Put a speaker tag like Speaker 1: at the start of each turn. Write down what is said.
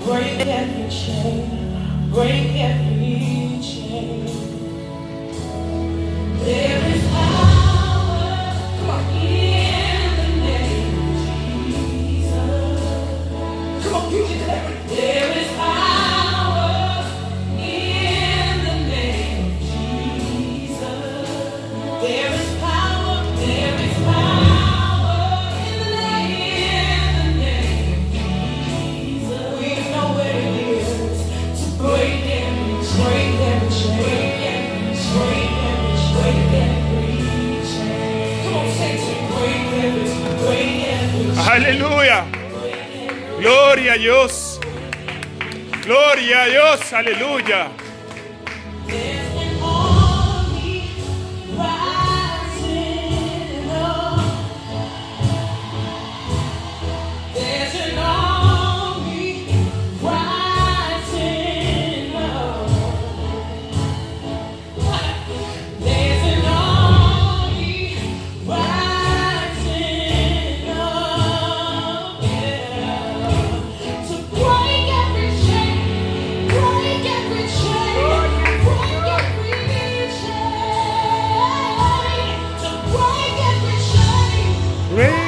Speaker 1: break every chain, break every chain. There is power, come on, in the name of Jesus. Come on, you declare it. There is power in the name of Jesus. There is power, there is power in the name of Jesus. We know where it is to break every chain, break every chain, break every chain. Come on, say to me, break every chain.
Speaker 2: Aleluya. Gloria a Dios. Gloria a Dios. Aleluya.
Speaker 1: There's an army rising up. There's an army rising up. There's an army rising up, yeah, to break every chain, break every chain, break every chain, to break every chain.